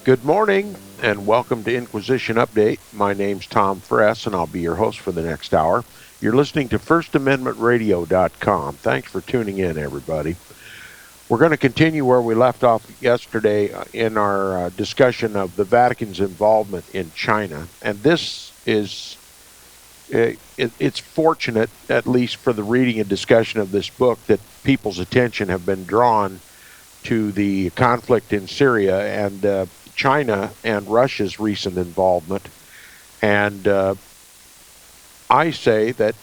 Good morning and welcome to Inquisition Update. My name's Tom Fress and I'll be your host for the next hour. You're listening to FirstAmendmentRadio.net. Thanks for tuning in, everybody. We're going to continue where we left off yesterday in our discussion of the Vatican's involvement in China. And this is, it's fortunate, at least for the reading and discussion of this book, that people's attention have been drawn to the conflict in Syria and China and Russia's recent involvement. And I say that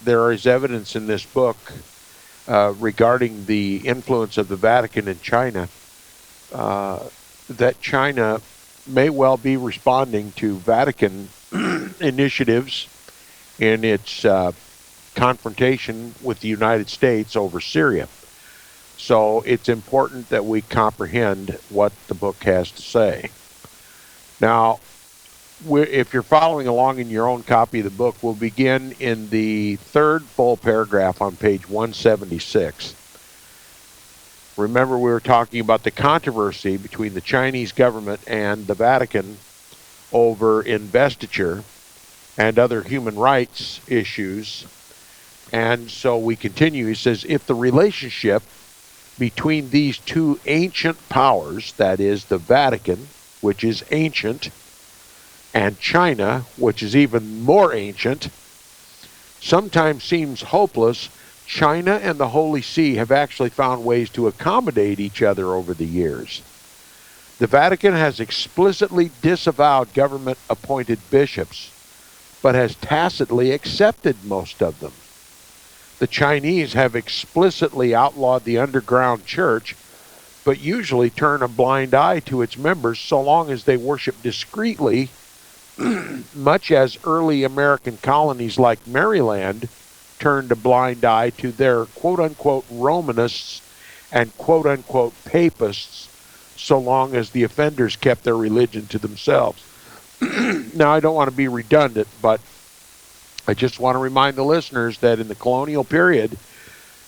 there is evidence in this book regarding the influence of the Vatican in China, that China may well be responding to Vatican initiatives in its confrontation with the United States over Syria. So it's important that we comprehend what the book has to say. Now, if you're following along in your own copy of the book, we'll begin in the third full paragraph on page 176. Remember, we were talking about the controversy between the Chinese government and the Vatican over investiture and other human rights issues. And so we continue. He says, if the relationship between these two ancient powers, that is the Vatican, which is ancient, and China, which is even more ancient, sometimes seems hopeless, China and the Holy See have actually found ways to accommodate each other over the years. The Vatican has explicitly disavowed government-appointed bishops, but has tacitly accepted most of them. The Chinese have explicitly outlawed the underground church, but usually turn a blind eye to its members so long as they worship discreetly, much as early American colonies like Maryland turned a blind eye to their quote-unquote Romanists and quote-unquote Papists so long as the offenders kept their religion to themselves. Now, I don't want to be redundant, but I just want to remind the listeners that in the colonial period,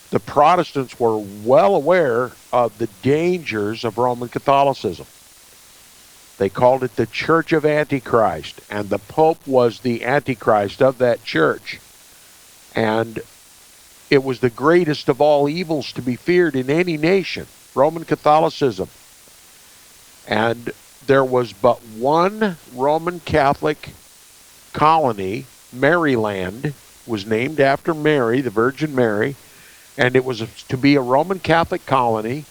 the Protestants were well aware of the dangers of Roman Catholicism. They called it the Church of Antichrist, and the Pope was the Antichrist of that church. And it was the greatest of all evils to be feared in any nation, Roman Catholicism. And there was but one Roman Catholic colony. Maryland was named after Mary, the Virgin Mary, and it was to be a Roman Catholic colony,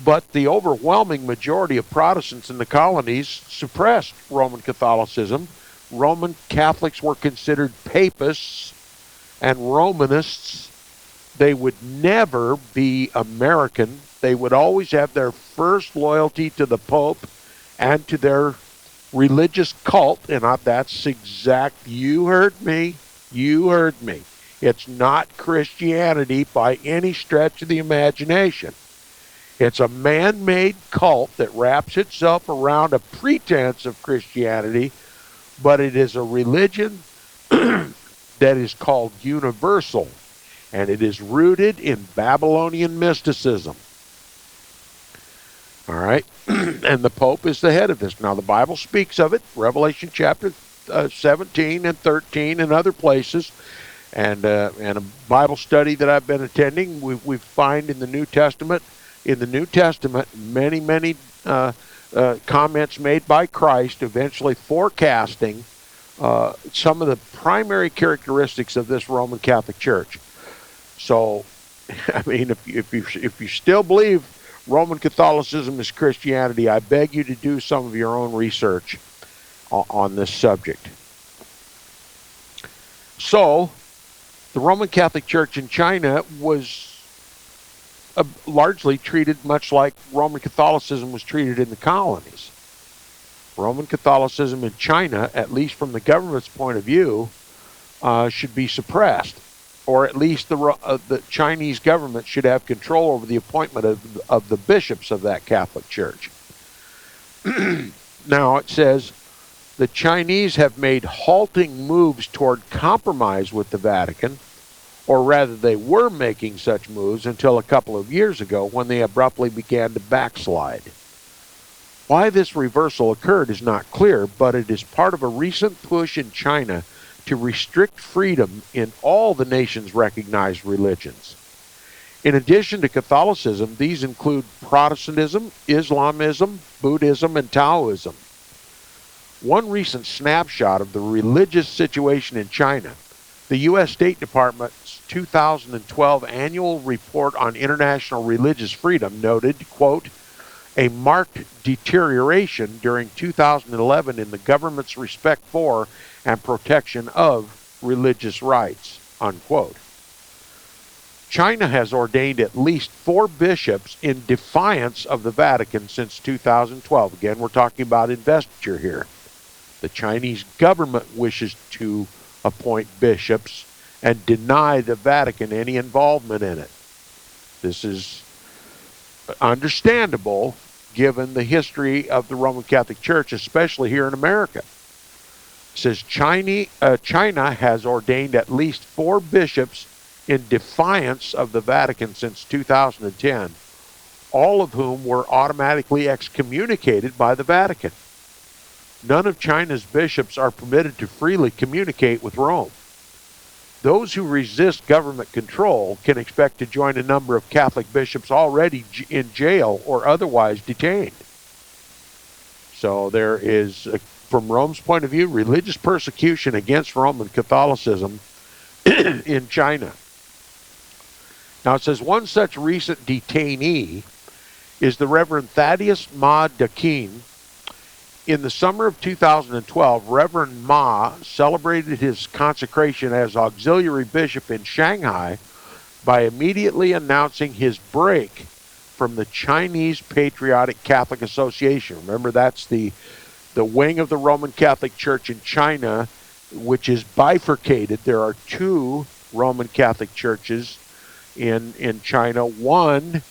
but the overwhelming majority of Protestants in the colonies suppressed Roman Catholicism. Roman Catholics were considered Papists and Romanists. They would never be American. They would always have their first loyalty to the Pope and to their religious cult, and that's exact. You heard me. It's not Christianity by any stretch of the imagination. It's a man-made cult that wraps itself around a pretense of Christianity, but it is a religion that is called universal, and it is rooted in Babylonian mysticism. All right, and the Pope is the head of this. Now, the Bible speaks of it, Revelation chapter 17 and 13 and other places, and a Bible study that I've been attending, we find in the New Testament, many comments made by Christ, eventually forecasting some of the primary characteristics of this Roman Catholic Church. So, I mean, if you still believe Roman Catholicism is Christianity, I beg you to do some of your own research on this subject. So, the Roman Catholic Church in China was largely treated much like Roman Catholicism was treated in the colonies. Roman Catholicism in China, at least from the government's point of view, should be suppressed. Or at least the Chinese government should have control over the appointment of the bishops of that Catholic Church. Now it says, the Chinese have made halting moves toward compromise with the Vatican, or rather they were making such moves until a couple of years ago when they abruptly began to backslide. Why this reversal occurred is not clear, but it is part of a recent push in China to restrict freedom in all the nation's recognized religions. In addition to Catholicism, these include Protestantism, Islamism, Buddhism, and Taoism. One recent snapshot of the religious situation in China, the U.S. State Department's 2012 annual report on international religious freedom noted, quote, a marked deterioration during 2011 in the government's respect for and protection of religious rights, unquote. China has ordained at least 4 bishops in defiance of the Vatican since 2012. Again, we're talking about investiture here. The Chinese government wishes to appoint bishops and deny the Vatican any involvement in it. This is understandable given the history of the Roman Catholic Church, especially here in America. It says China has ordained at least 4 bishops in defiance of the Vatican since 2010, all of whom were automatically excommunicated by the Vatican. None of China's bishops are permitted to freely communicate with Rome. Those who resist government control can expect to join a number of Catholic bishops already in jail or otherwise detained. So there is, from Rome's point of view, religious persecution against Roman Catholicism in China. Now it says one such recent detainee is the Reverend Thaddeus Ma Dakin. In the summer of 2012, Reverend Ma celebrated his consecration as auxiliary bishop in Shanghai by immediately announcing his break from the Chinese Patriotic Catholic Association. Remember, that's the wing of the Roman Catholic Church in China, which is bifurcated. There are 2 Roman Catholic churches in China. One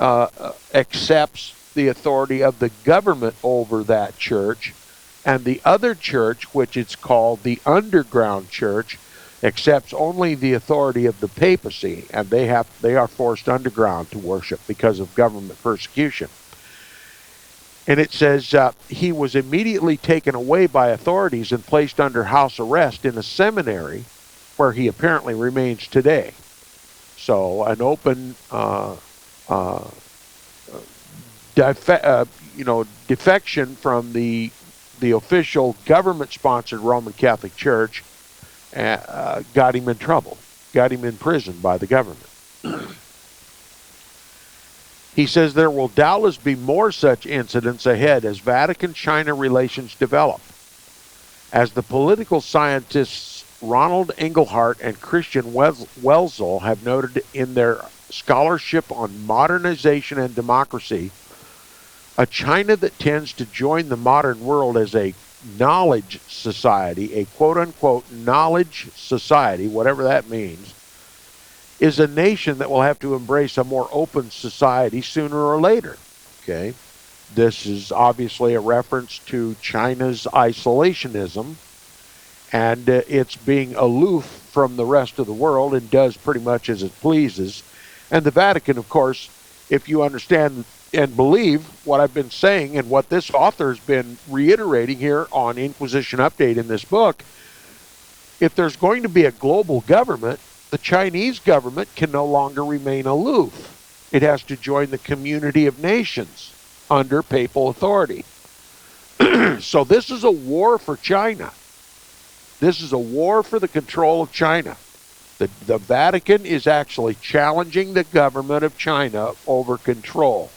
accepts the authority of the government over that church, and the other church, which is called the underground church, accepts only the authority of the papacy, and they are forced underground to worship because of government persecution. And it says he was immediately taken away by authorities and placed under house arrest in a seminary where he apparently remains today. So an open defection from the official government-sponsored Roman Catholic Church got him in trouble, got him in prison by the government. He says there will doubtless be more such incidents ahead as Vatican-China relations develop. As the political scientists Ronald Engelhardt and Christian Welzel have noted in their scholarship on modernization and democracy, a China that tends to join the modern world as a knowledge society, a quote-unquote knowledge society, whatever that means, is a nation that will have to embrace a more open society sooner or later. Okay? This is obviously a reference to China's isolationism, and it's being aloof from the rest of the world and does pretty much as it pleases. And the Vatican, of course, if you understand and believe what I've been saying and what this author's been reiterating here on Inquisition Update in this book, if there's going to be a global government, the Chinese government can no longer remain aloof. It has to join the community of nations under papal authority. So this is a war for China. This is a war for the control of China. The Vatican is actually challenging the government of China over control.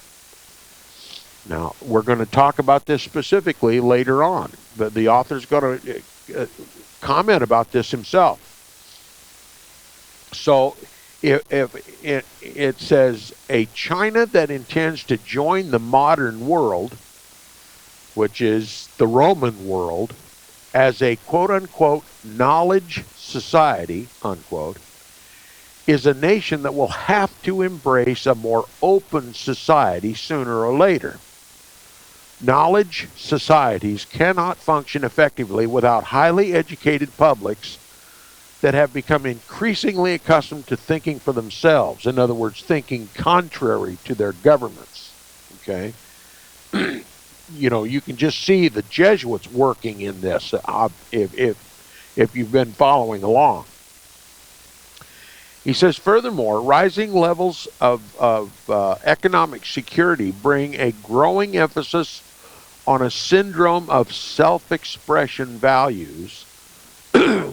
Now, we're going to talk about this specifically later on. The author's going to comment about this himself. So, if it says a China that intends to join the modern world, which is the Roman world, as a quote-unquote knowledge society, unquote, is a nation that will have to embrace a more open society sooner or later. Knowledge societies cannot function effectively without highly educated publics that have become increasingly accustomed to thinking for themselves. In other words, thinking contrary to their governments. Okay? you can just see the Jesuits working in this if you've been following along. He says, furthermore, rising levels of economic security bring a growing emphasis on a syndrome of self-expression values,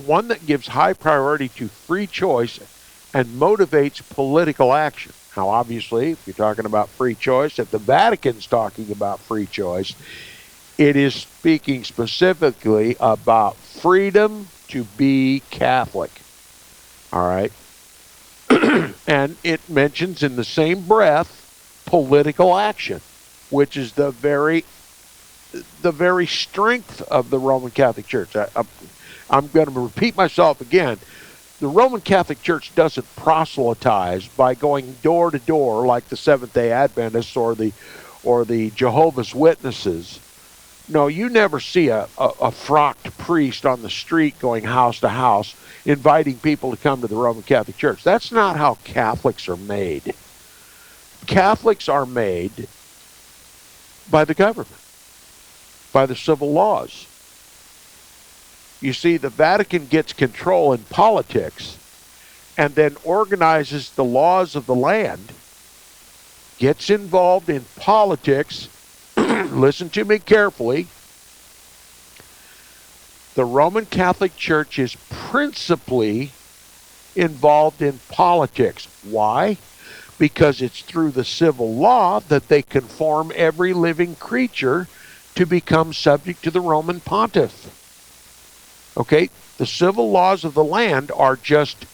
one that gives high priority to free choice and motivates political action. Now, obviously, if you're talking about free choice, if the Vatican's talking about free choice, it is speaking specifically about freedom to be Catholic. All right? And it mentions in the same breath political action, which is the very strength of the Roman Catholic Church. I'm going to repeat myself again. The Roman Catholic Church doesn't proselytize by going door to door like the Seventh-day Adventists or the Jehovah's Witnesses. No, you never see a frocked priest on the street going house to house inviting people to come to the Roman Catholic Church. That's not how Catholics are made. Catholics are made by the government, by the civil laws. You see, the Vatican gets control in politics and then organizes the laws of the land, gets involved in politics. Listen to me carefully. The Roman Catholic Church is principally involved in politics. Why? Because it's through the civil law that they conform every living creature to become subject to the Roman Pontiff. Okay? The civil laws of the land are just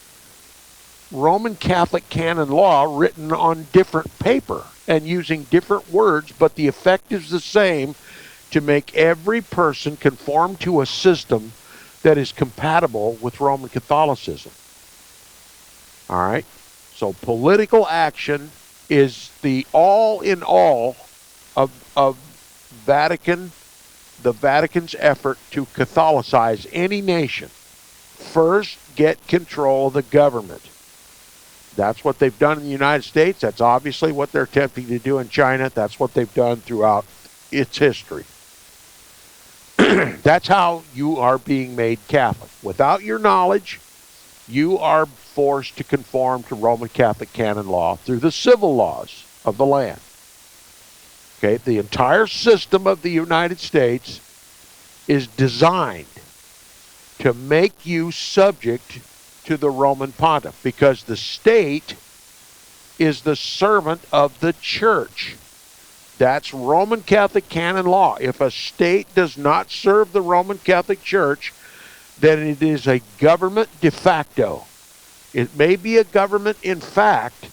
Roman Catholic canon law written on different paper and using different words, but the effect is the same, to make every person conform to a system that is compatible with Roman Catholicism. All right? So political action is the all in all of Vatican, the Vatican's effort to Catholicize any nation. First, get control of the government. That's what they've done in the United States. That's obviously what they're attempting to do in China. That's what they've done throughout its history. That's how you are being made Catholic. Without your knowledge, you are forced to conform to Roman Catholic canon law through the civil laws of the land. Okay, the entire system of the United States is designed to make you subject to the Roman Pontiff, because the state is the servant of the church. That's Roman Catholic canon law. If a state does not serve the Roman Catholic Church, then it is a government de facto. It may be a government in fact,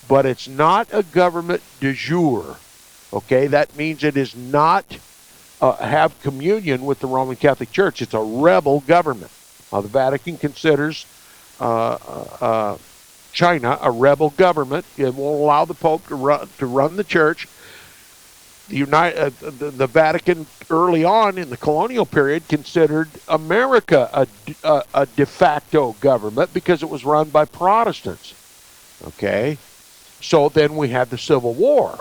but it's not a government de jure. Okay, that means it is not have communion with the Roman Catholic Church. It's a rebel government. Now, the Vatican considers China a rebel government. It won't allow the Pope to run the church. The Vatican early on in the colonial period considered America a de facto government because it was run by Protestants. Okay, so then we had the Civil War.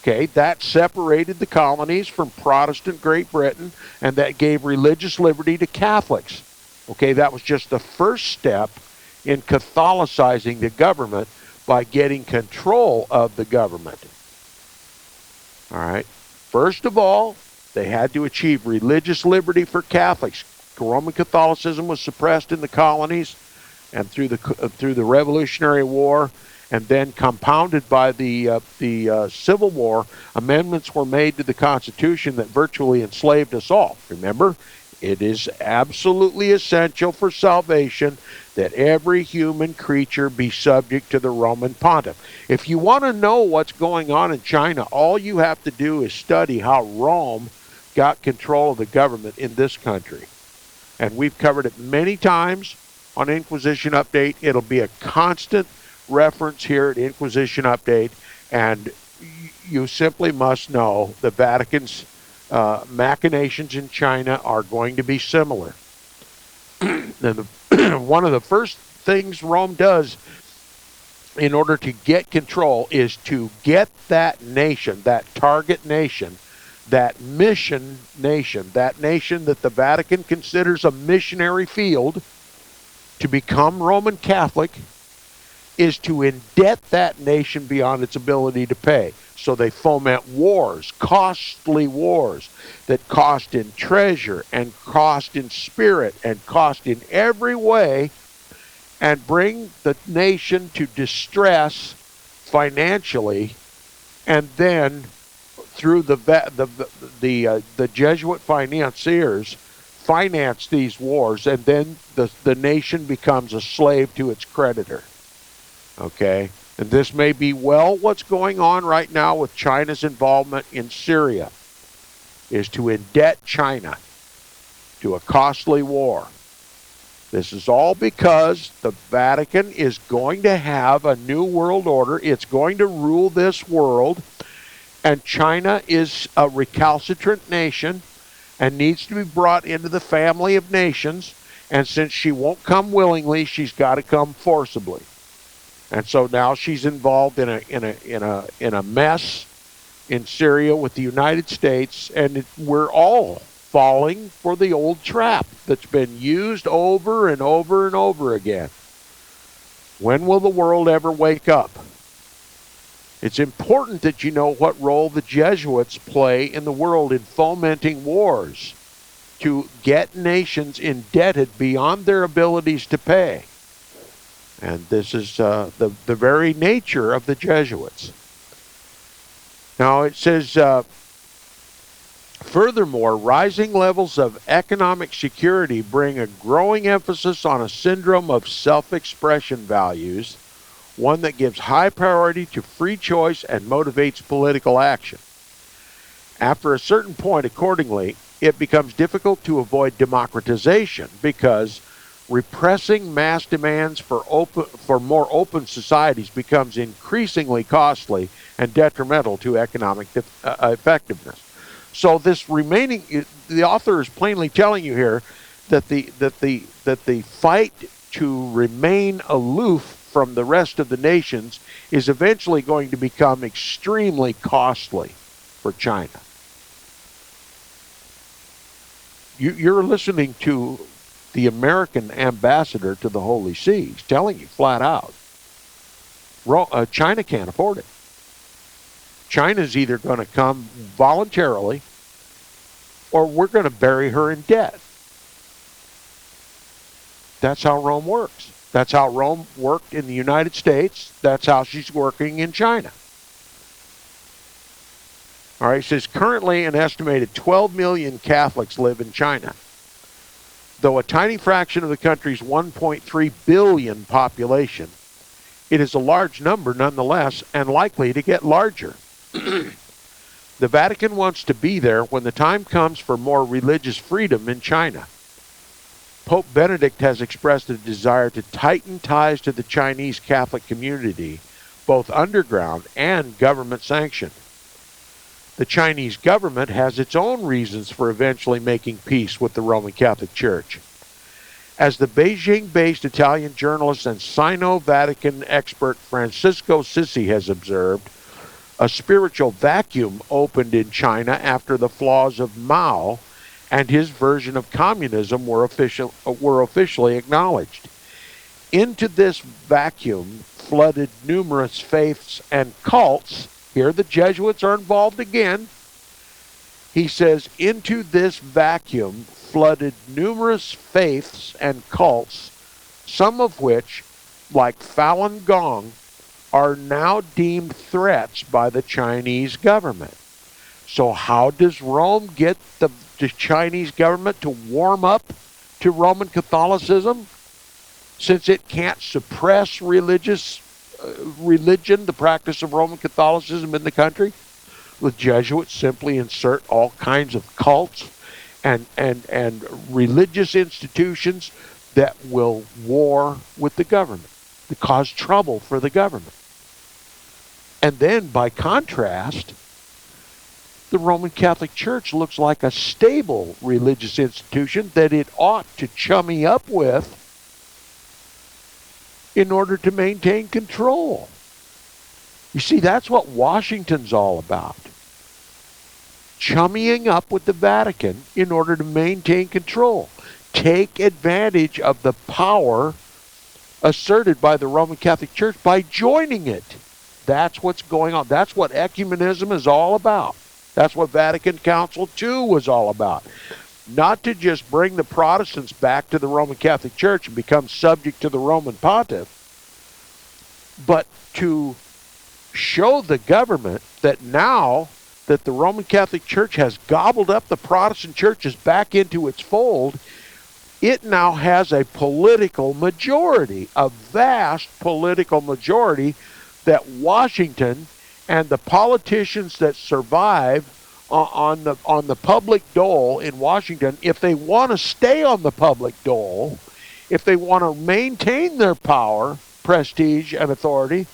Okay, that separated the colonies from Protestant Great Britain, and that gave religious liberty to Catholics. Okay, that was just the first step in Catholicizing the government by getting control of the government. All right. First of all, they had to achieve religious liberty for Catholics. Roman Catholicism was suppressed in the colonies and through the Revolutionary War, and then compounded by the Civil War. Amendments were made to the Constitution that virtually enslaved us all. Remember, it is absolutely essential for salvation that every human creature be subject to the Roman Pontiff. If you want to know what's going on in China, all you have to do is study how Rome got control of the government in this country. And we've covered it many times on Inquisition Update. It'll be a constant reference here at Inquisition Update, and you simply must know the Vatican's machinations in China are going to be similar. And one of the first things Rome does in order to get control is to get that nation, that target nation, that mission nation, that nation that the Vatican considers a missionary field to become Roman Catholic, is to indebt that nation beyond its ability to pay. So they foment wars, costly wars, that cost in treasure and cost in spirit and cost in every way, and bring the nation to distress financially, and then through the Jesuit financiers finance these wars, and then the nation becomes a slave to its creditor. Okay? And this may be, well, what's going on right now with China's involvement in Syria is to indebt China to a costly war. This is all because the Vatican is going to have a new world order. It's going to rule this world, and China is a recalcitrant nation and needs to be brought into the family of nations, and since she won't come willingly, she's got to come forcibly. And so now she's involved in a mess in Syria with the United States, and we're all falling for the old trap that's been used over and over and over again. When will the world ever wake up? It's important that you know what role the Jesuits play in the world in fomenting wars to get nations indebted beyond their abilities to pay. And this is the very nature of the Jesuits. Now it says, furthermore, rising levels of economic security bring a growing emphasis on a syndrome of self-expression values, one that gives high priority to free choice and motivates political action. After a certain point, accordingly, it becomes difficult to avoid democratization because repressing mass demands for more open societies becomes increasingly costly and detrimental to economic effectiveness. So this the author is plainly telling you here that the fight to remain aloof from the rest of the nations is eventually going to become extremely costly for China. You're listening to the American ambassador to the Holy See. He's telling you flat out, China can't afford it. China's either going to come voluntarily or we're going to bury her in debt. That's how Rome works. That's how Rome worked in the United States. That's how she's working in China. All right, it says currently an estimated 12 million Catholics live in China. Though a tiny fraction of the country's 1.3 billion population, it is a large number nonetheless and likely to get larger. The Vatican wants to be there when the time comes for more religious freedom in China. Pope Benedict has expressed a desire to tighten ties to the Chinese Catholic community, both underground and government sanctioned. The Chinese government has its own reasons for eventually making peace with the Roman Catholic Church. As the Beijing-based Italian journalist and Sino-Vatican expert Francisco Sissi has observed, a spiritual vacuum opened in China after the flaws of Mao and his version of communism were officially acknowledged. Into this vacuum flooded numerous faiths and cults. Here the Jesuits are involved again. He says, into this vacuum flooded numerous faiths and cults, some of which, like Falun Gong, are now deemed threats by the Chinese government. So how does Rome get the Chinese government to warm up to Roman Catholicism? Since it can't suppress religion, the practice of Roman Catholicism in the country, the Jesuits simply insert all kinds of cults and religious institutions that will war with the government, to cause trouble for the government. And then, by contrast, the Roman Catholic Church looks like a stable religious institution that it ought to chummy up with in order to maintain control. You see, that's what Washington's all about. chummying up with the Vatican in order to maintain control. Take advantage of the power asserted by the Roman Catholic Church by joining it. That's what's going on. That's what ecumenism is all about. That's what Vatican Council II was all about. Not to just bring the Protestants back to the Roman Catholic Church and become subject to the Roman Pontiff, but to show the government that now that the Roman Catholic Church has gobbled up the Protestant churches back into its fold, it now has a political majority, a vast political majority, that Washington and the politicians that survive on the public dole in Washington, if they want to stay on the public dole, if they want to maintain their power, prestige, and authority,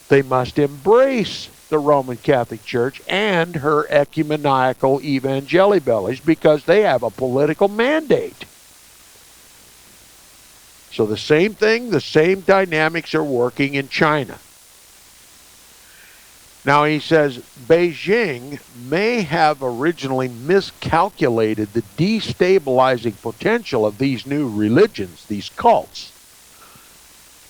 they must embrace the Roman Catholic Church and her ecumenical evangelibellies because they have a political mandate. So the same thing, the same dynamics are working in China. Now he says Beijing may have originally miscalculated the destabilizing potential of these new religions, these cults,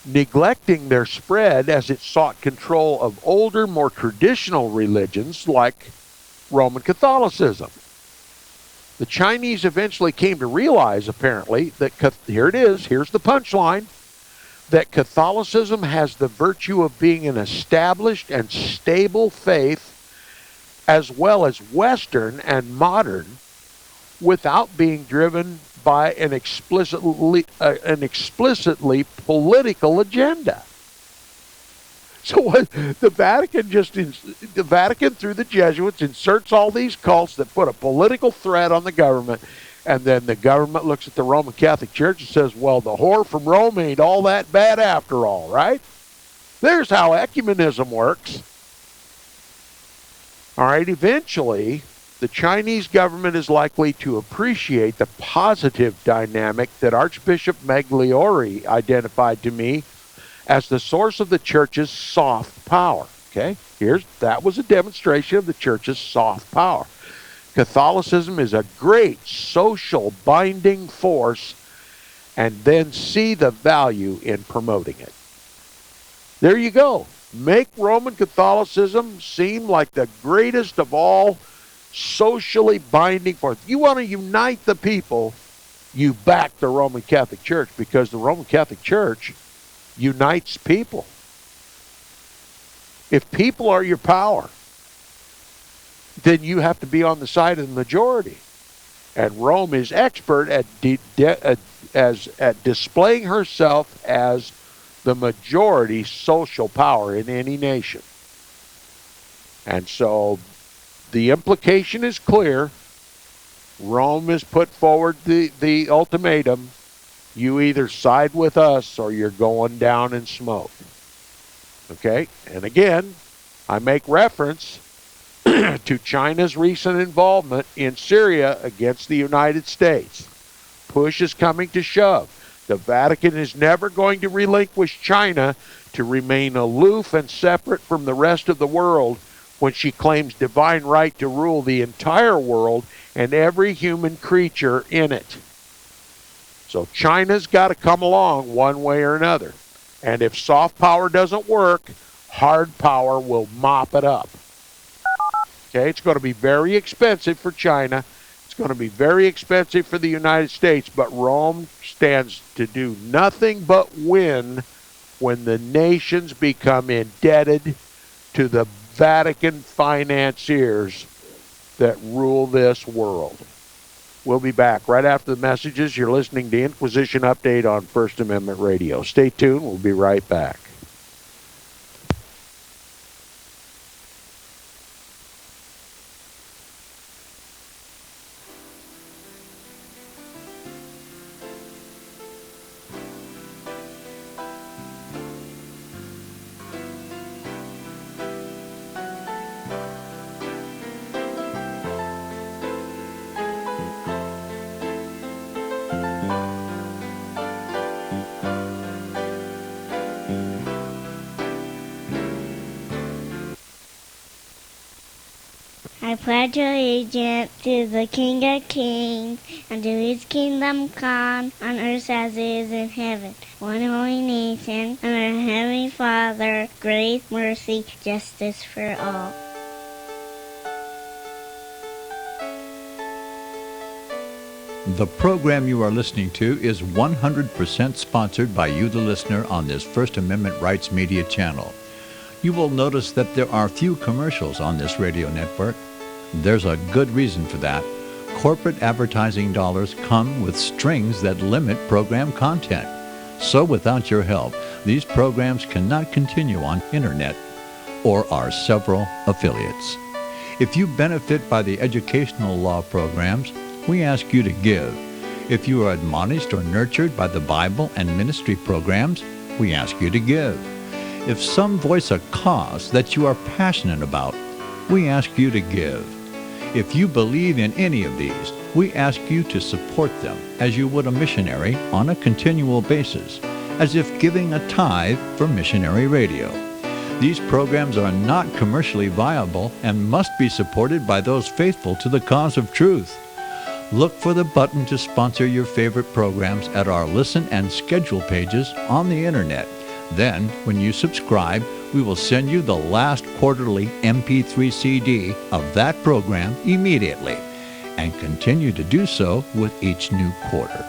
neglecting their spread as it sought control of older, more traditional religions like Roman Catholicism. The Chinese eventually came to realize, apparently, that, here it is, here's the punchline, that Catholicism has the virtue of being an established and stable faith, as well as Western and modern, without being driven by an explicitly political agenda. So what the Vatican through the Jesuits inserts all these cults that put a political threat on the government, and then the government looks at the Roman Catholic Church and says, well, the whore from Rome ain't all that bad after all, right? There's how ecumenism works. All right, eventually, the Chinese government is likely to appreciate the positive dynamic that Archbishop Magliore identified to me as the source of the church's soft power. Okay, that was a demonstration of the church's soft power. Catholicism is a great social binding force, and then see the value in promoting it. There you go. Make Roman Catholicism seem like the greatest of all socially binding force. You want to unite the people, you back the Roman Catholic Church, because the Roman Catholic Church unites people. If people are your power, then you have to be on the side of the majority. And Rome is expert at displaying herself as the majority social power in any nation. And so the implication is clear. Rome has put forward the ultimatum. You either side with us or you're going down in smoke. Okay? And again, I make reference to China's recent involvement in Syria against the United States. Push is coming to shove. The Vatican is never going to relinquish China to remain aloof and separate from the rest of the world when she claims divine right to rule the entire world and every human creature in it. So China's got to come along one way or another. And if soft power doesn't work, hard power will mop it up. Okay, it's going to be very expensive for China. It's going to be very expensive for the United States, but Rome stands to do nothing but win when the nations become indebted to the Vatican financiers that rule this world. We'll be back right after the messages. You're listening to Inquisition Update on First Amendment Radio. Stay tuned. We'll be right back. I pledge allegiance to the King of Kings and to his kingdom come on earth as it is in heaven. One holy nation, under our Heavenly Father, grace, mercy, justice for all. The program you are listening to is 100% sponsored by you, the listener, on this First Amendment Rights Media channel. You will notice that there are few commercials on this radio network. There's a good reason for that. Corporate advertising dollars come with strings that limit program content. So without your help, these programs cannot continue on internet or our several affiliates. If you benefit by the educational law programs, we ask you to give. If you are admonished or nurtured by the Bible and ministry programs, we ask you to give. If some voice a cause that you are passionate about, we ask you to give. If you believe in any of these, we ask you to support them as you would a missionary on a continual basis, as if giving a tithe for missionary radio. These programs are not commercially viable and must be supported by those faithful to the cause of truth. Look for the button to sponsor your favorite programs at our listen and schedule pages on the internet. Then, when you subscribe, we will send you the last quarterly MP3 CD of that program immediately, and continue to do so with each new quarter.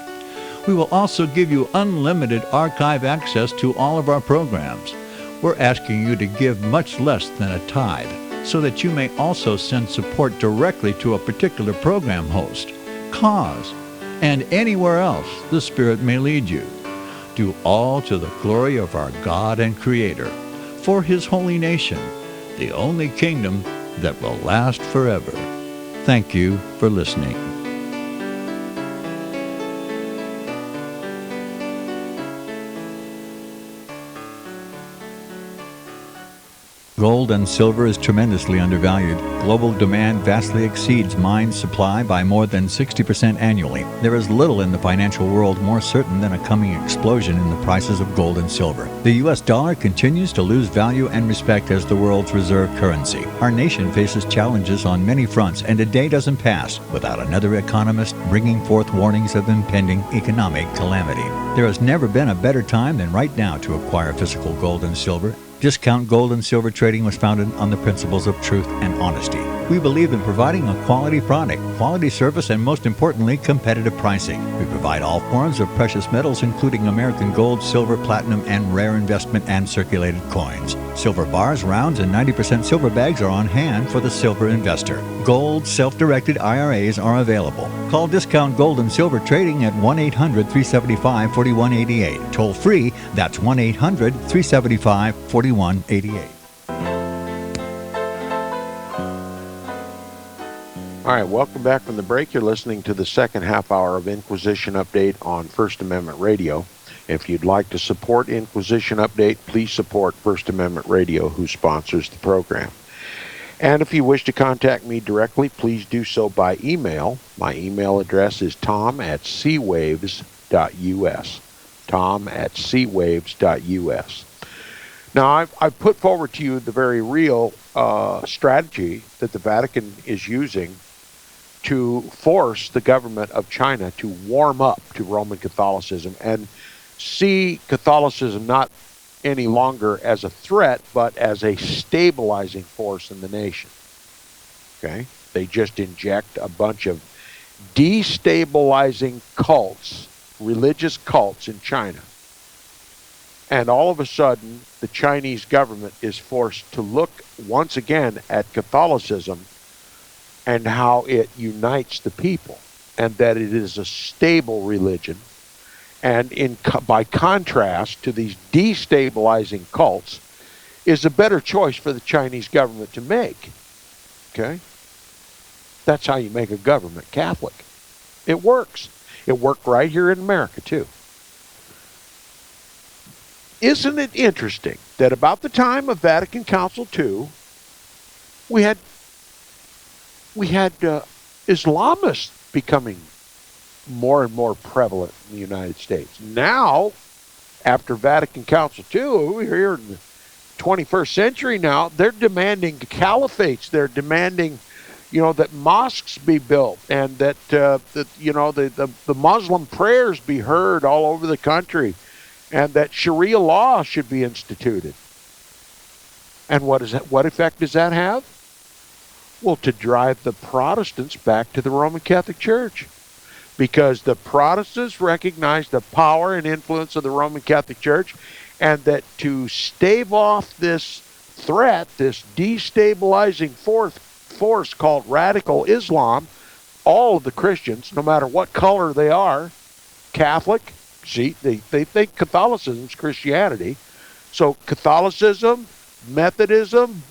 We will also give you unlimited archive access to all of our programs. We're asking you to give much less than a tithe, so that you may also send support directly to a particular program host, cause, and anywhere else the Spirit may lead you. Do all to the glory of our God and Creator, for His holy nation, the only kingdom that will last forever. Thank you for listening. Gold and silver is tremendously undervalued. Global demand vastly exceeds mine supply by more than 60% annually. There is little in the financial world more certain than a coming explosion in the prices of gold and silver. The U.S. dollar continues to lose value and respect as the world's reserve currency. Our nation faces challenges on many fronts, and a day doesn't pass without another economist bringing forth warnings of impending economic calamity. There has never been a better time than right now to acquire physical gold and silver. Discount Gold and Silver Trading was founded on the principles of truth and honesty. We believe in providing a quality product, quality service, and most importantly, competitive pricing. We provide all forms of precious metals, including American gold, silver, platinum, and rare investment and circulated coins. Silver bars, rounds, and 90% silver bags are on hand for the silver investor. Gold self-directed IRAs are available. Call Discount Gold and Silver Trading at 1-800-375-4188. Toll free, that's 1-800-375-4188. All right, welcome back from the break. You're listening to the second half hour of Inquisition Update on First Amendment Radio. If you'd like to support Inquisition Update, please support First Amendment Radio, who sponsors the program. And if you wish to contact me directly, please do so by email. My email address is tom@seawaves.us. tom@seawaves.us. Now, I've put forward to you the very real strategy that the Vatican is using to force the government of China to warm up to Roman Catholicism and see Catholicism not any longer as a threat, but as a stabilizing force in the nation. Okay? They just inject a bunch of destabilizing cults, religious cults in China. And all of a sudden, the Chinese government is forced to look once again at Catholicism and how it unites the people, and that it is a stable religion. And by contrast to these destabilizing cults, is a better choice for the Chinese government to make. Okay? That's how you make a government Catholic. It works. It worked right here in America, too. Isn't it interesting that about the time of Vatican Council II, we had Islamists becoming more and more prevalent in the United States. Now, after Vatican Council II, we're here in the 21st century now, they're demanding caliphates. They're demanding, that mosques be built, and that the Muslim prayers be heard all over the country, and that Sharia law should be instituted. And what effect does that have? Well, to drive the Protestants back to the Roman Catholic Church. Because the Protestants recognize the power and influence of the Roman Catholic Church, and that to stave off this threat, this destabilizing force called radical Islam, all of the Christians, no matter what color they are, Catholic, see, they think Catholicism is Christianity. So Catholicism, Methodism,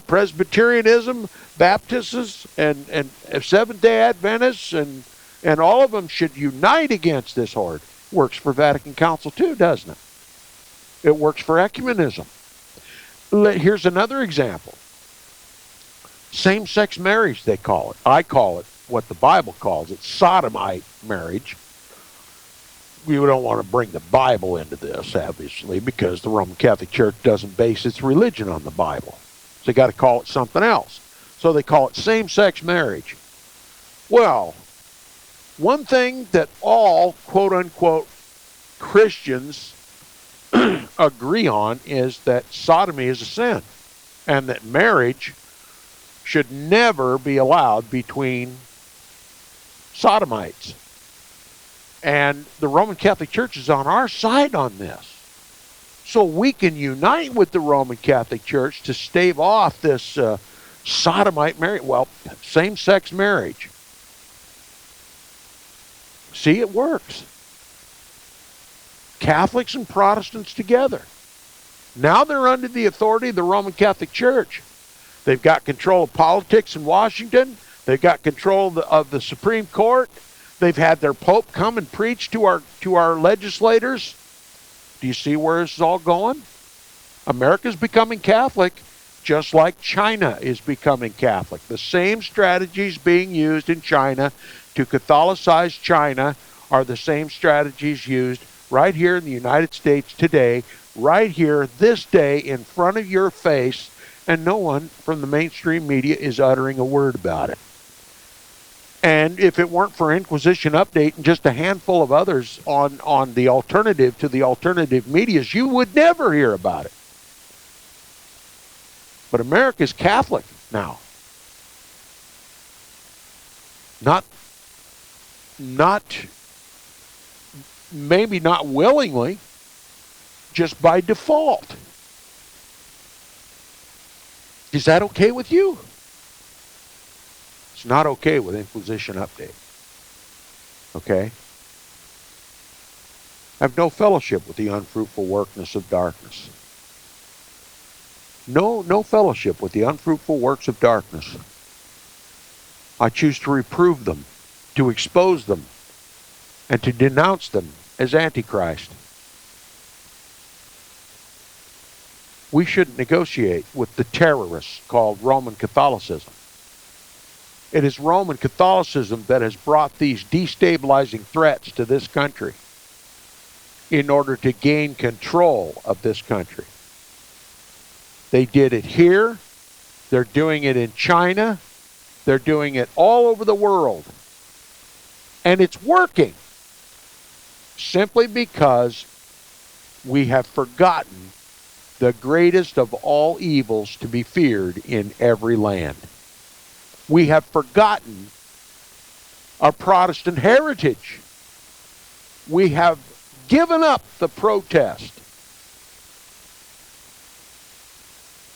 Presbyterianism, Baptists, and Seventh-day Adventists, and all of them should unite against this horde. Works for Vatican Council too, doesn't it? It works for ecumenism. Here's another example. Same-sex marriage, they call it. I call it what the Bible calls it, sodomite marriage. We don't want to bring the Bible into this, obviously, because the Roman Catholic Church doesn't base its religion on the Bible. So they got to call it something else. So they call it same-sex marriage. Well, one thing that all quote-unquote Christians agree on is that sodomy is a sin, and that marriage should never be allowed between sodomites. And the Roman Catholic Church is on our side on this. So we can unite with the Roman Catholic Church to stave off this sodomite marriage, same-sex marriage. See, it works. Catholics and Protestants together. Now they're under the authority of the Roman Catholic Church. They've got control of politics in Washington. They've got control of the Supreme Court. They've had their Pope come and preach to our legislators. Do you see where this is all going? America's becoming Catholic, just like China is becoming Catholic. The same strategies being used in China to Catholicize China are the same strategies used right here in the United States today, right here, this day, in front of your face, and no one from the mainstream media is uttering a word about it. And if it weren't for Inquisition Update and just a handful of others on the alternative to the alternative medias, you would never hear about it. But America's Catholic now. Maybe not willingly, just by default. Is that okay with you? It's not okay with Inquisition Update. Okay? I have no fellowship with the unfruitful workness of darkness. No fellowship with the unfruitful works of darkness. I choose to reprove them, to expose them, and to denounce them as Antichrist. We shouldn't negotiate with the terrorists called Roman Catholicism. It is Roman Catholicism that has brought these destabilizing threats to this country in order to gain control of this country. They did it here. They're doing it in China. They're doing it all over the world. And it's working simply because we have forgotten the greatest of all evils to be feared in every land. We have forgotten our Protestant heritage. We have given up the protest.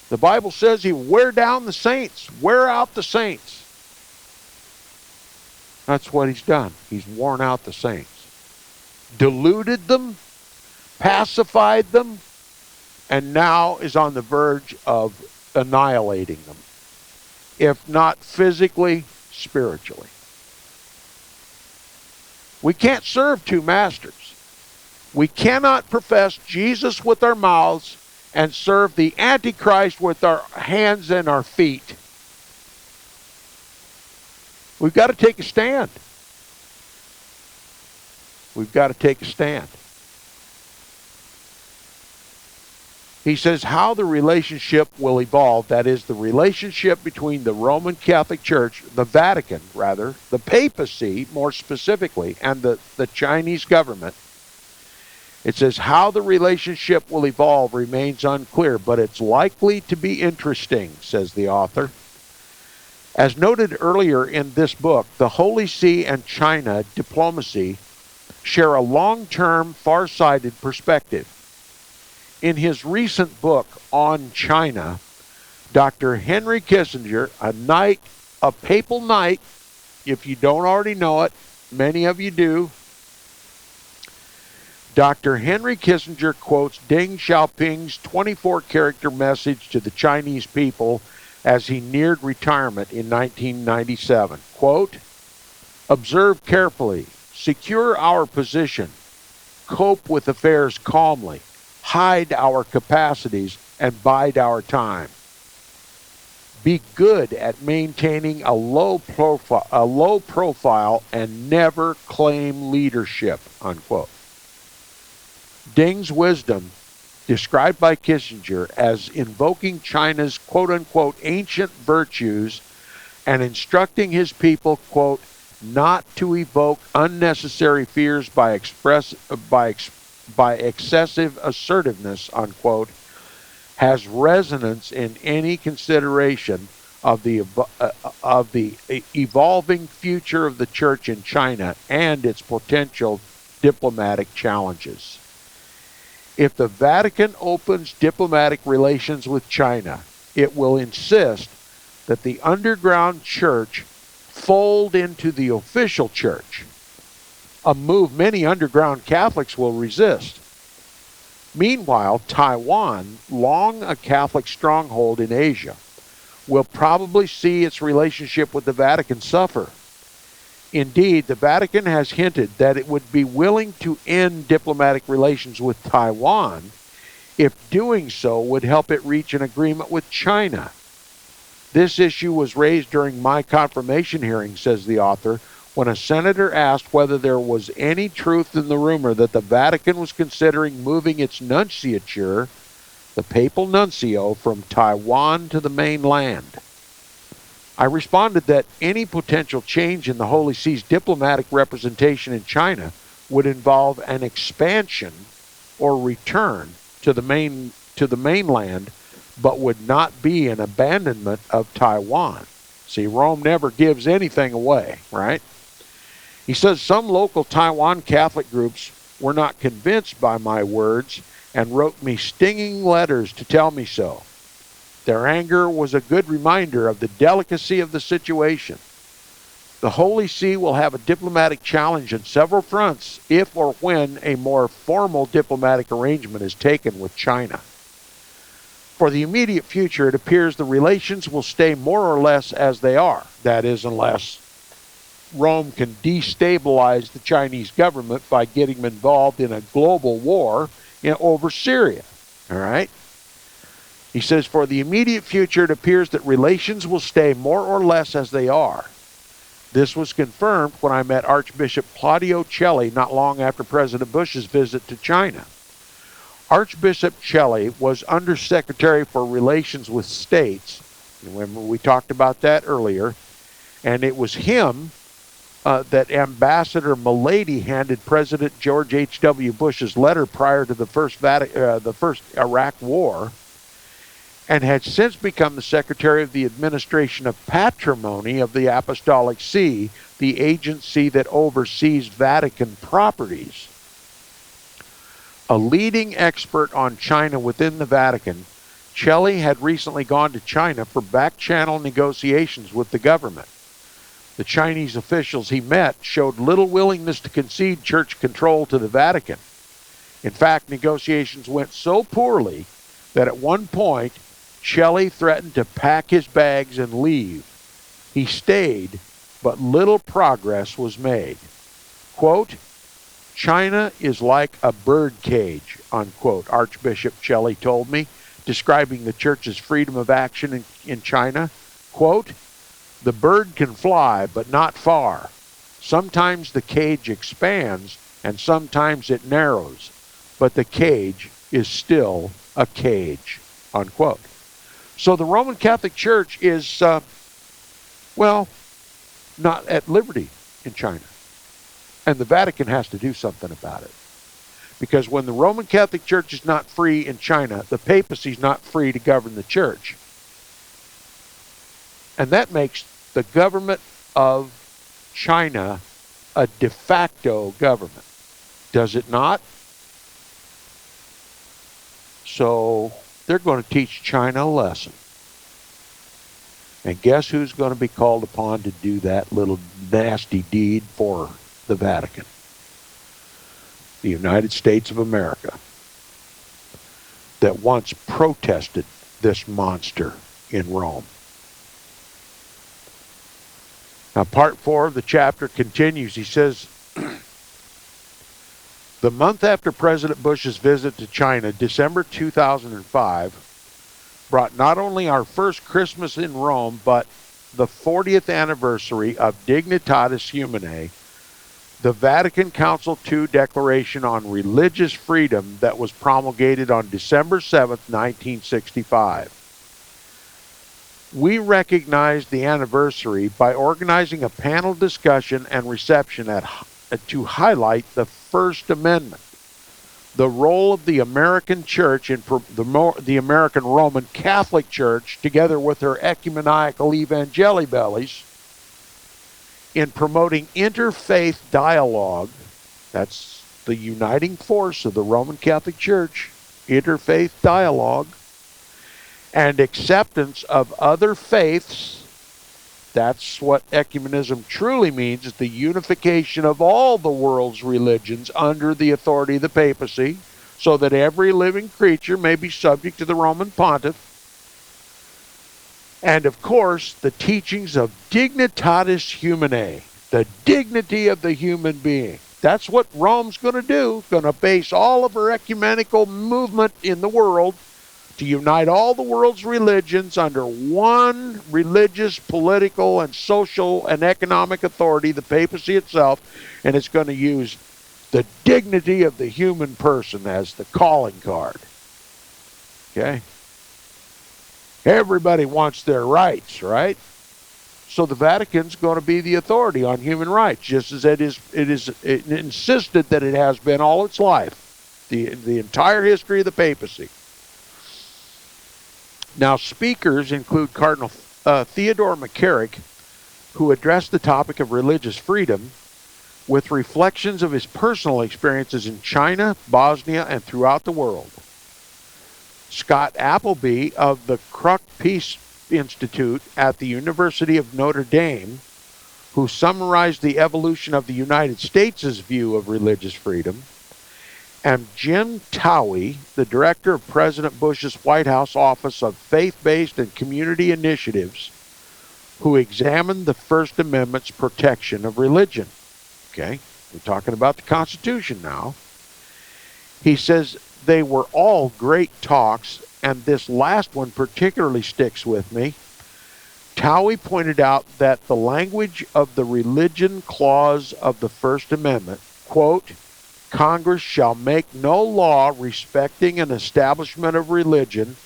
The Bible says he will wear down the saints, wear out the saints. That's what he's done. He's worn out the saints. Deluded them, pacified them, and now is on the verge of annihilating them, if not physically, spiritually. We can't serve two masters. We cannot profess Jesus with our mouths and serve the Antichrist with our hands and our feet. We've got to take a stand. We've got to take a stand. He says how the relationship will evolve, that is, the relationship between the Roman Catholic Church, the Vatican, rather, the papacy, more specifically, and the Chinese government. It says how the relationship will evolve remains unclear, but it's likely to be interesting, says the author. As noted earlier in this book, the Holy See and China diplomacy share a long-term, far-sighted perspective. In his recent book on China, Dr. Henry Kissinger, a papal knight, if you don't already know it, many of you do, Dr. Henry Kissinger quotes Deng Xiaoping's 24-character message to the Chinese people as he neared retirement in 1997. Quote, "Observe carefully, secure our position, cope with affairs calmly, hide our capacities, and bide our time. Be good at maintaining a low profile and never claim leadership," unquote. Deng's wisdom, described by Kissinger as invoking China's quote-unquote ancient virtues and instructing his people, quote, not to evoke unnecessary fears by excessive assertiveness, unquote, has resonance in any consideration of the evolving future of the Church in China and its potential diplomatic challenges. If the Vatican opens diplomatic relations with China, it will insist that the underground church fold into the official church, a move many underground Catholics will resist. Meanwhile, Taiwan, long a Catholic stronghold in Asia, will probably see its relationship with the Vatican suffer. Indeed, the Vatican has hinted that it would be willing to end diplomatic relations with Taiwan if doing so would help it reach an agreement with China. This issue was raised during my confirmation hearing, says the author, when a senator asked whether there was any truth in the rumor that the Vatican was considering moving its nunciature, the papal nuncio, from Taiwan to the mainland. I responded that any potential change in the Holy See's diplomatic representation in China would involve an expansion or return to the mainland, but would not be an abandonment of Taiwan. See, Rome never gives anything away, right? He says some local Taiwan Catholic groups were not convinced by my words and wrote me stinging letters to tell me so. Their anger was a good reminder of the delicacy of the situation. The Holy See will have a diplomatic challenge on several fronts if or when a more formal diplomatic arrangement is taken with China. For the immediate future, it appears the relations will stay more or less as they are. That is, unless Rome can destabilize the Chinese government by getting them involved in a global war over Syria. All right? He says, for the immediate future, it appears that relations will stay more or less as they are. This was confirmed when I met Archbishop Claudio Celli not long after President Bush's visit to China. Archbishop Celli was Undersecretary for Relations with States. Remember, we talked about that earlier. And it was him that Ambassador Milady handed President George H.W. Bush's letter prior to the first Iraq War, and had since become the Secretary of the Administration of Patrimony of the Apostolic See, the agency that oversees Vatican properties. A leading expert on China within the Vatican, Celli had recently gone to China for back-channel negotiations with the government. The Chinese officials he met showed little willingness to concede church control to the Vatican. In fact, negotiations went so poorly that at one point, Celli threatened to pack his bags and leave. He stayed, but little progress was made. Quote, China is like a bird cage, unquote, Archbishop Celli told me, describing the church's freedom of action in China. Quote, the bird can fly, but not far. Sometimes the cage expands, and sometimes it narrows, but the cage is still a cage, unquote. So the Roman Catholic Church is, not at liberty in China. And the Vatican has to do something about it. Because when the Roman Catholic Church is not free in China, the papacy is not free to govern the church. And that makes the government of China a de facto government. Does it not? So they're going to teach China a lesson. And guess who's going to be called upon to do that little nasty deed for the Vatican? The United States of America, that once protested this monster in Rome. Now, part 4 of the chapter continues. He says, the month after President Bush's visit to China, December 2005, brought not only our first Christmas in Rome, but the 40th anniversary of Dignitatis Humanae, the Vatican Council II Declaration on Religious Freedom that was promulgated on December 7, 1965. We recognized the anniversary by organizing a panel discussion and reception to highlight the First Amendment, the role of the American Church in the American Roman Catholic Church, together with her ecumenical evangeli bellies, in promoting interfaith dialogue. That's the uniting force of the Roman Catholic Church, interfaith dialogue, and acceptance of other faiths. That's what ecumenism truly means, is the unification of all the world's religions under the authority of the papacy, so that every living creature may be subject to the Roman pontiff. And of course, the teachings of Dignitatis Humanae, the dignity of the human being. That's what Rome's going to do, going to base all of her ecumenical movement in the world to unite all the world's religions under one religious, political, and social and economic authority, the papacy itself, and it's going to use the dignity of the human person as the calling card. Okay? Everybody wants their rights, right? So the Vatican's going to be the authority on human rights, just as it insisted that it has been all its life, the entire history of the papacy. Now, speakers include Cardinal Theodore McCarrick, who addressed the topic of religious freedom with reflections of his personal experiences in China, Bosnia, and throughout the world. Scott Appleby of the Kruk Peace Institute at the University of Notre Dame, who summarized the evolution of the United States' view of religious freedom, and Jim Towie, the director of President Bush's White House Office of Faith-Based and Community Initiatives, who examined the First Amendment's protection of religion. Okay, we're talking about the Constitution now. He says, they were all great talks, and this last one particularly sticks with me. Towie pointed out that the language of the religion clause of the First Amendment, quote, Congress shall make no law respecting an establishment of religion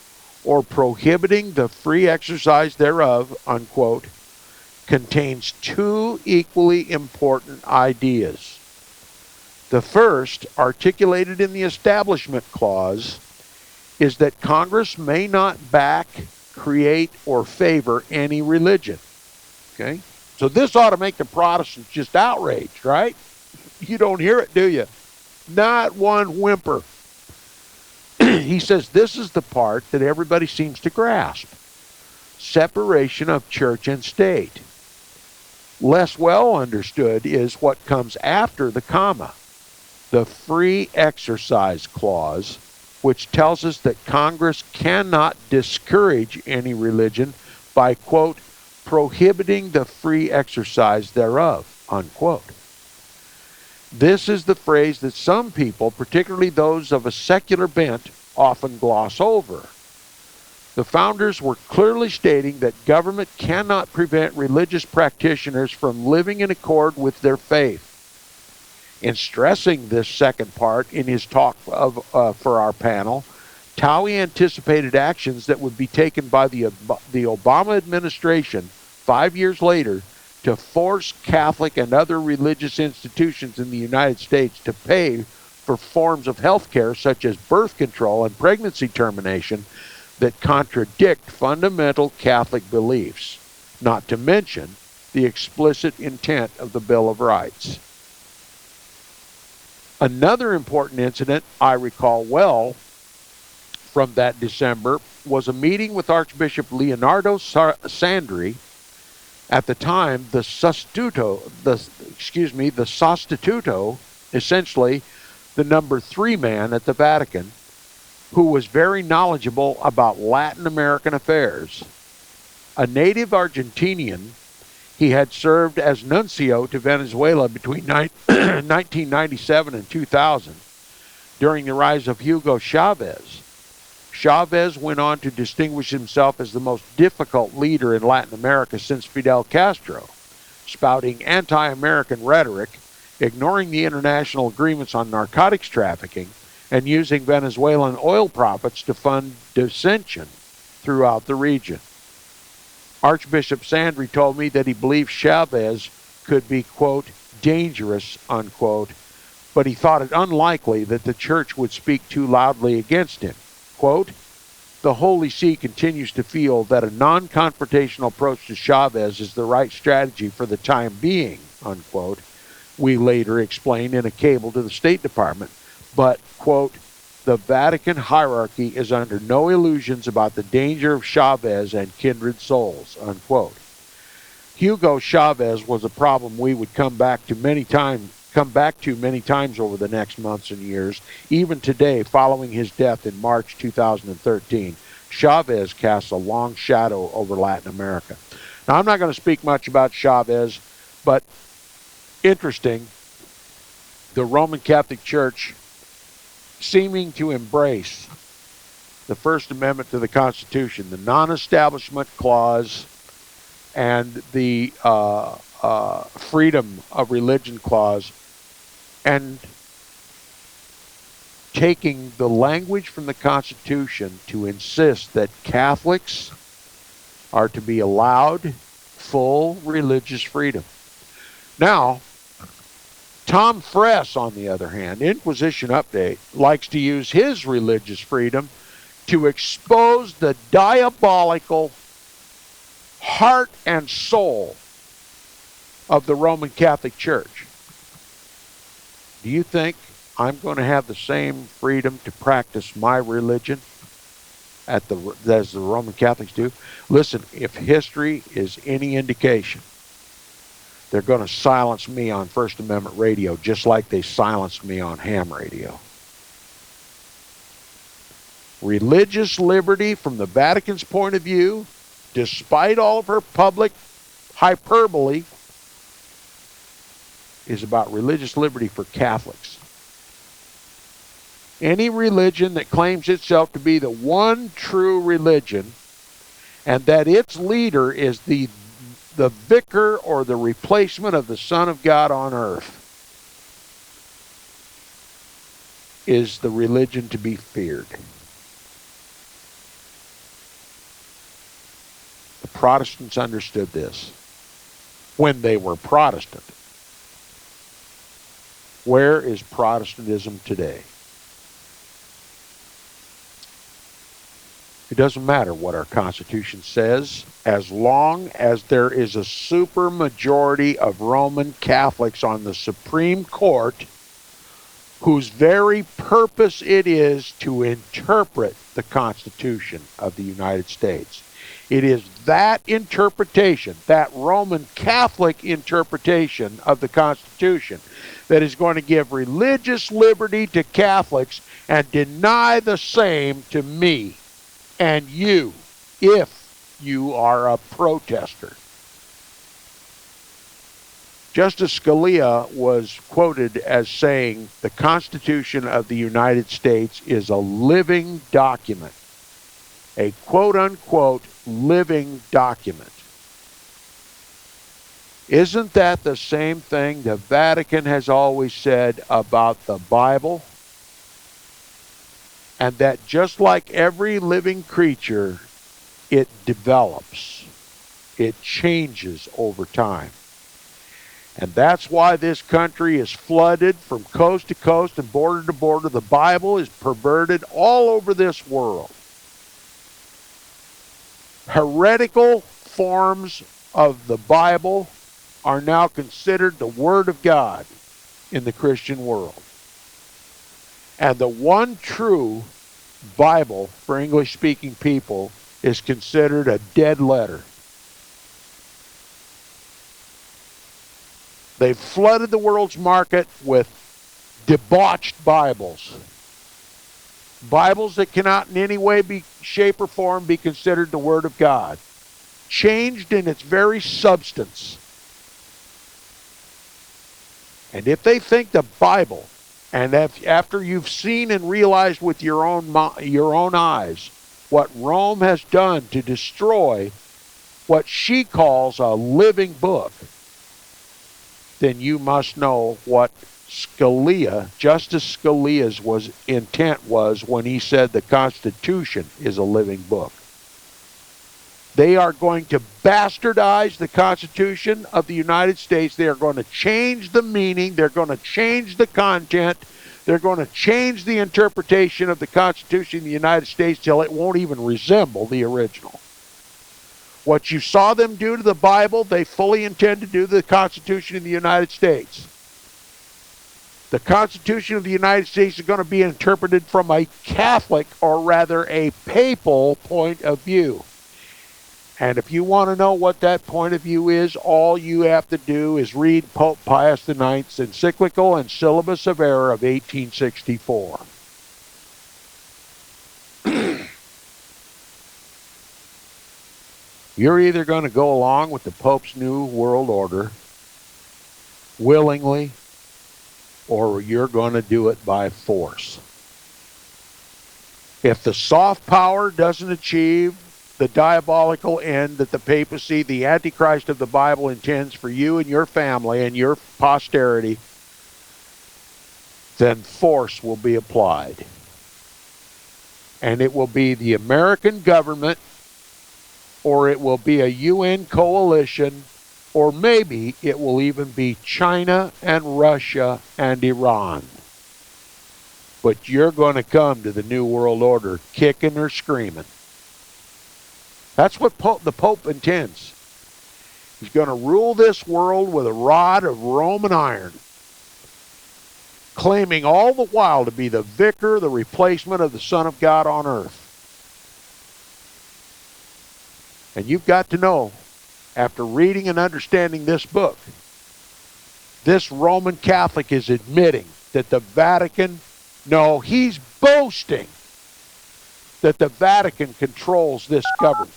or prohibiting the free exercise thereof, unquote, contains two equally important ideas. The first, articulated in the Establishment Clause, is that Congress may not back, create, or favor any religion. Okay? So this ought to make the Protestants just outraged, right? You don't hear it, do you? Not one whimper. He says this is the part that everybody seems to grasp. Separation of church and state. Less well understood is what comes after the comma. The Free Exercise Clause, which tells us that Congress cannot discourage any religion by, quote, prohibiting the free exercise thereof, unquote. This is the phrase that some people, particularly those of a secular bent, often gloss over. The founders were clearly stating that government cannot prevent religious practitioners from living in accord with their faith. In stressing this second part in his talk for our panel, Towie anticipated actions that would be taken by the Obama administration 5 years later to force Catholic and other religious institutions in the United States to pay for forms of health care such as birth control and pregnancy termination that contradict fundamental Catholic beliefs, not to mention the explicit intent of the Bill of Rights. Another important incident I recall well from that December was a meeting with Archbishop Leonardo Sandri. At the time, the sostituto, essentially the number 3 man at the Vatican, who was very knowledgeable about Latin American affairs. A native Argentinian, he had served as nuncio to Venezuela between 1997 and 2000 during the rise of Hugo Chavez. Chavez went on to distinguish himself as the most difficult leader in Latin America since Fidel Castro, spouting anti-American rhetoric, ignoring the international agreements on narcotics trafficking, and using Venezuelan oil profits to fund dissension throughout the region. Archbishop Sandri told me that he believed Chavez could be, quote, dangerous, unquote, but he thought it unlikely that the church would speak too loudly against him. Quote, the Holy See continues to feel that a non-confrontational approach to Chavez is the right strategy for the time being, unquote, we later explained in a cable to the State Department. But, quote, the Vatican hierarchy is under no illusions about the danger of Chavez and kindred souls, unquote. Hugo Chavez was a problem we would come back to many times over the next months and years. Even today, following his death in March 2013, Chavez casts a long shadow over Latin America. Now, I'm not going to speak much about Chavez, but interesting, the Roman Catholic Church seeming to embrace the First Amendment to the Constitution, the non-establishment clause, and the freedom of religion clause, and taking the language from the Constitution to insist that Catholics are to be allowed full religious freedom. Now, Tom Fress, on the other hand, Inquisition Update, likes to use his religious freedom to expose the diabolical heart and soul of the Roman Catholic Church. Do you think I'm going to have the same freedom to practice my religion as the Roman Catholics do? Listen, if history is any indication, they're going to silence me on First Amendment Radio just like they silenced me on ham radio. Religious liberty from the Vatican's point of view, despite all of her public hyperbole, is about religious liberty for Catholics. Any religion that claims itself to be the one true religion and that its leader is the vicar or the replacement of the Son of God on earth is the religion to be feared. The Protestants understood this when they were Protestant. Where is Protestantism today? It doesn't matter what our Constitution says, as long as there is a supermajority of Roman Catholics on the Supreme Court whose very purpose it is to interpret the Constitution of the United States. It is that interpretation, that Roman Catholic interpretation of the Constitution, that is going to give religious liberty to Catholics and deny the same to me and you, if you are a protester. Justice Scalia was quoted as saying, the Constitution of the United States is a living document, a quote-unquote living document. Isn't that the same thing the Vatican has always said about the Bible? And that just like every living creature, it develops. It changes over time. And that's why this country is flooded from coast to coast and border to border. The Bible is perverted all over this world. Heretical forms of the Bible are now considered the Word of God in the Christian world. And the one true Bible for English-speaking people is considered a dead letter. They've flooded the world's market with debauched Bibles. Bibles that cannot in any way, shape, or form be considered the Word of God. Changed in its very substance. And if they think the Bible, and after you've seen and realized with your own eyes what Rome has done to destroy what she calls a living book, then you must know what Justice Scalia's intent was when he said the Constitution is a living book. They are going to bastardize the Constitution of the United States. They are going to change the meaning. They're going to change the content. They're going to change the interpretation of the Constitution of the United States till it won't even resemble the original. What you saw them do to the Bible, they fully intend to do to the Constitution of the United States. The Constitution of the United States is going to be interpreted from a Catholic, or rather a papal, point of view. And if you want to know what that point of view is, all you have to do is read Pope Pius IX's encyclical and Syllabus of Error of 1864. You're either going to go along with the Pope's New World Order willingly, or you're going to do it by force. If the soft power doesn't achieve the diabolical end that the papacy, the Antichrist of the Bible, intends for you and your family and your posterity, then force will be applied. And it will be the American government, or it will be a UN coalition, or maybe it will even be China and Russia and Iran. But you're going to come to the New World Order kicking or screaming. That's what the Pope intends. He's going to rule this world with a rod of Roman iron, claiming all the while to be the vicar, the replacement of the Son of God on earth. And you've got to know, after reading and understanding this book, this Roman Catholic is admitting that the Vatican, no, he's boasting that the Vatican controls this government.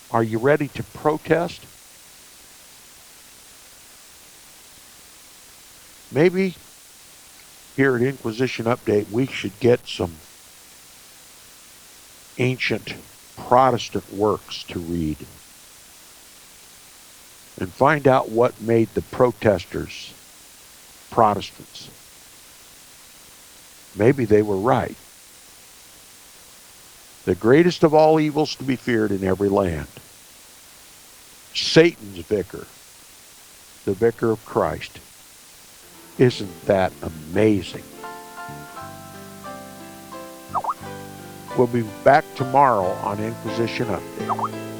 Are you ready to protest? Maybe here at Inquisition Update we should get some ancient Protestant works to read and find out what made the protesters Protestants. Maybe they were right. The greatest of all evils to be feared in every land. Satan's vicar, the vicar of Christ. Isn't that amazing? We'll be back tomorrow on Inquisition Update.